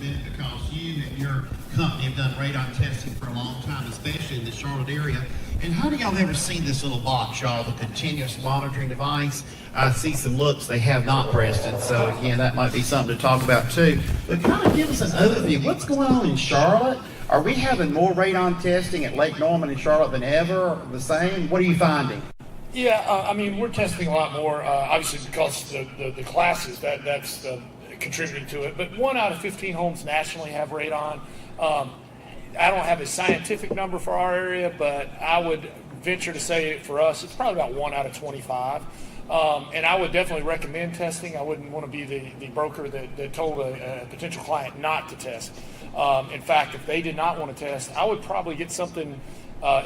bit because you and your company have done radon testing for a long time, especially in the Charlotte area. And how do y'all ever seen this little box, y'all, the continuous monitoring device? I see some looks they have not, Preston. So again, that might be something to talk about too. But kind of give us an overview. What's going on in Charlotte? Are we having more radon testing at Lake Norman and Charlotte than ever? The same? What are you finding? Yeah, I mean, we're testing a lot more, obviously because the classes, that's contributing to it. But 1 out of 15 homes nationally have radon. I don't have a scientific number for our area, but I would venture to say for us, it's probably about 1 out of 25. And I would definitely recommend testing. I wouldn't want to be the broker that told a potential client not to test. In fact, if they did not want to test, I would probably get something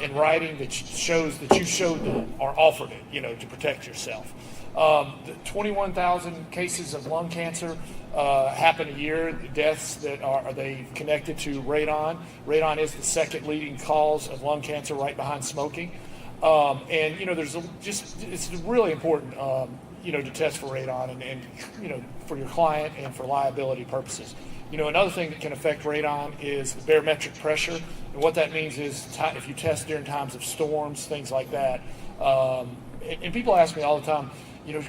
in writing that shows that you showed them or offered it, to protect yourself. The 21,000 cases of lung cancer happen a year. Deaths that are they connected to radon. Radon is the second leading cause of lung cancer, right behind smoking. And it's really important, to test for radon and for your client and for liability purposes. Another thing that can affect radon is the barometric pressure. And what that means is if you test during times of storms, things like that. And people ask me all the time,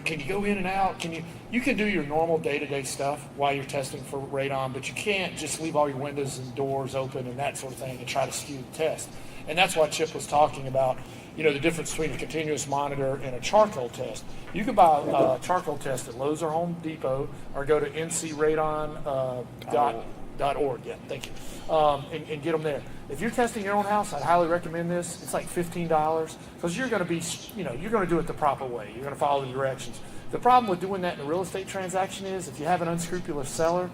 can you go in and out? You can do your normal day-to-day stuff while you're testing for radon, but you can't just leave all your windows and doors open and that sort of thing and try to skew the test. And that's why Chip was talking about, the difference between a continuous monitor and a charcoal test. You can buy a charcoal test at Lowe's or Home Depot, or go to ncradon.org. Yeah, thank you. And get them there. If you're testing your own house, I'd highly recommend this. It's like $15 because you're going to be, you're going to do it the proper way. You're going to follow the directions. The problem with doing that in a real estate transaction is if you have an unscrupulous seller,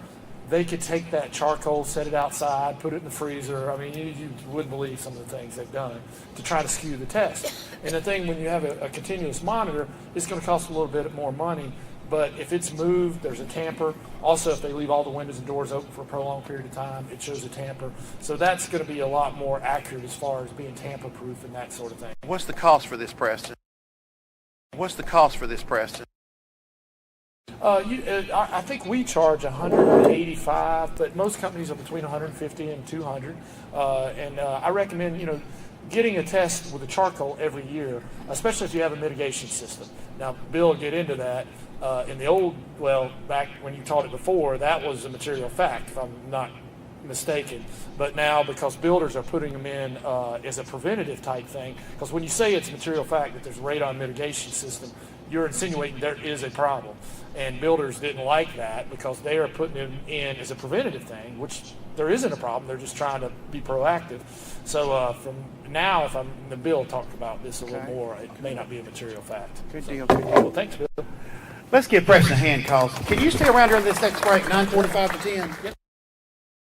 they could take that charcoal, set it outside, put it in the freezer. I mean, you wouldn't believe some of the things they've done to try to skew the test. And the thing, when you have a continuous monitor, it's going to cost a little bit more money. But if it's moved, there's a tamper. Also, if they leave all the windows and doors open for a prolonged period of time, it shows a tamper. So that's going to be a lot more accurate as far as being tamper-proof and that sort of thing. What's the cost for this, Preston? What's the cost for this, Preston? I think we charge $185, but most companies are between $150 and $200. I recommend, getting a test with a charcoal every year, especially if you have a mitigation system. Now, Bill will get into that. In the old, back when you taught it before, that was a material fact, if I'm not mistaken. But now, because builders are putting them in as a preventative type thing, because when you say it's a material fact that there's a radon mitigation system, you're insinuating there is a problem. And builders didn't like that because they are putting it in as a preventative thing, which there isn't a problem. They're just trying to be proactive. So from now, if I'm the bill, talk about this a little more. It may not be a material fact. Good deal. Well, thanks, Bill. Let's give Preston a hand, cause can you stay around during this next break, 9:45 to 10? Yep.